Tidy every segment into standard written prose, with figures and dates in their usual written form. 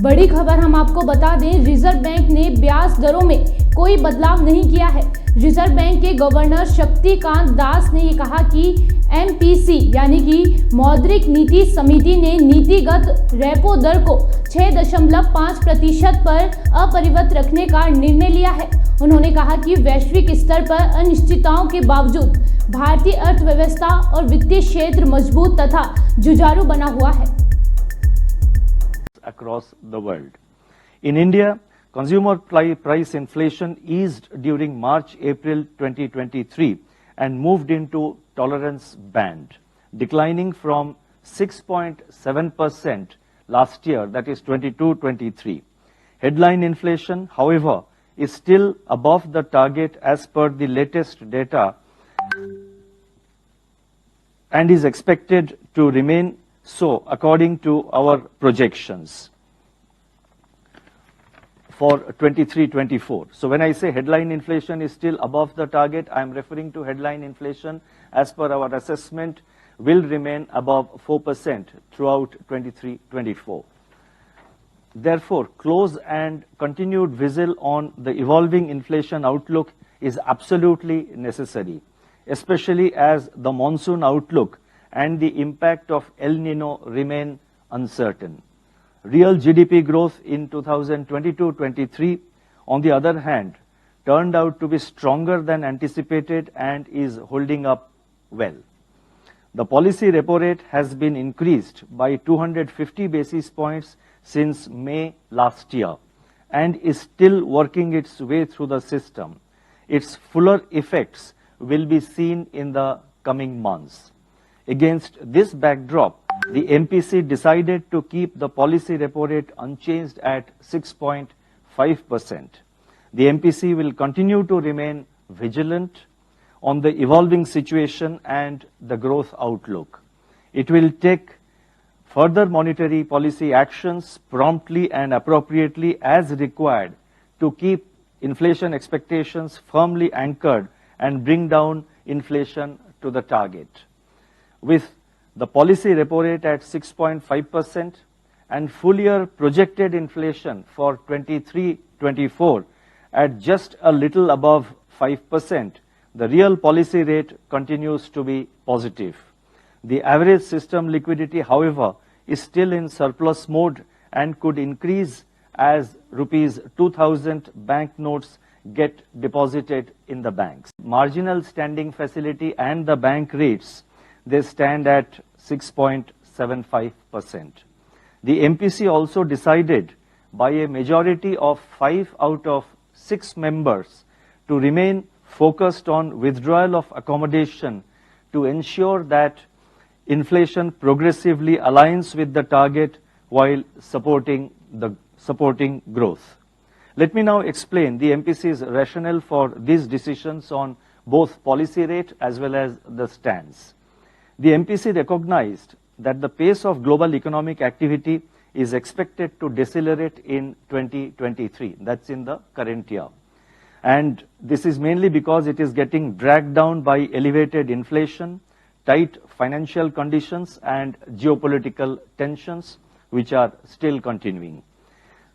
बड़ी खबर हम आपको बता दें, रिजर्व बैंक ने ब्याज दरों में कोई बदलाव नहीं किया है। रिजर्व बैंक के गवर्नर शक्तिकांत दास ने ये कहा कि एमपीसी यानी कि मौद्रिक नीति समिति ने नीतिगत रेपो दर को 6.5% पर अपरिवर्तित रखने का निर्णय लिया है। उन्होंने कहा कि वैश्विक स्तर पर अनिश्चितताओं के बावजूद भारतीय अर्थव्यवस्था और वित्तीय क्षेत्र मजबूत तथा जुझारू बना हुआ है। Across the world. In India, consumer price inflation eased during March-April 2023 and moved into tolerance band, declining from 6.7% last year, that is 22-23. Headline inflation, however, is still above the target as per the latest data and is expected to remain so according to our projections for 23-24. So when I say headline inflation is still above the target, I am referring to headline inflation as per our assessment will remain above 4% throughout 23-24. Therefore, close and continued vigil on the evolving inflation outlook is absolutely necessary, especially as the monsoon outlook and the impact of El Nino remain uncertain. Real GDP growth in 2022-23, on the other hand, turned out to be stronger than anticipated and is holding up well. The policy repo rate has been increased by 250 basis points since May last year and is still working its way through the system. Its fuller effects will be seen in the coming months. Against this backdrop, the MPC decided to keep the policy repo rate unchanged at 6.5%. The MPC will continue to remain vigilant on the evolving situation and the growth outlook. It will take further monetary policy actions promptly and appropriately as required to keep inflation expectations firmly anchored and bring down inflation to the target. With the policy repo rate at 6.5% and full year projected inflation for 23-24 at just a little above 5%, the real policy rate continues to be positive. The average system liquidity, however, is still in surplus mode and could increase as rupees 2,000 banknotes get deposited in the banks. Marginal standing facility and the bank rates, they stand at 6.75%. The MPC also decided by a majority of 5 out of 6 members to remain focused on withdrawal of accommodation to ensure that inflation progressively aligns with the target while supporting growth. Let me now explain the MPC's rationale for these decisions on both policy rate as well as the stance. The MPC recognized that the pace of global economic activity is expected to decelerate in 2023. That's in the current year. And this is mainly because it is getting dragged down by elevated inflation, tight financial conditions, and geopolitical tensions, which are still continuing.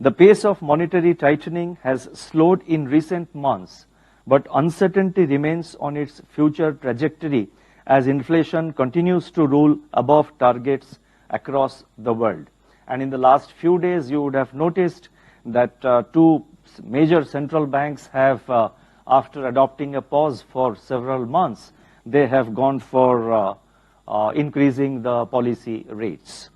The pace of monetary tightening has slowed in recent months, but uncertainty remains on its future trajectory as inflation continues to rule above targets across the world. And in the last few days, you would have noticed that 2 major central banks have, after adopting a pause for several months, they have gone for increasing the policy rates.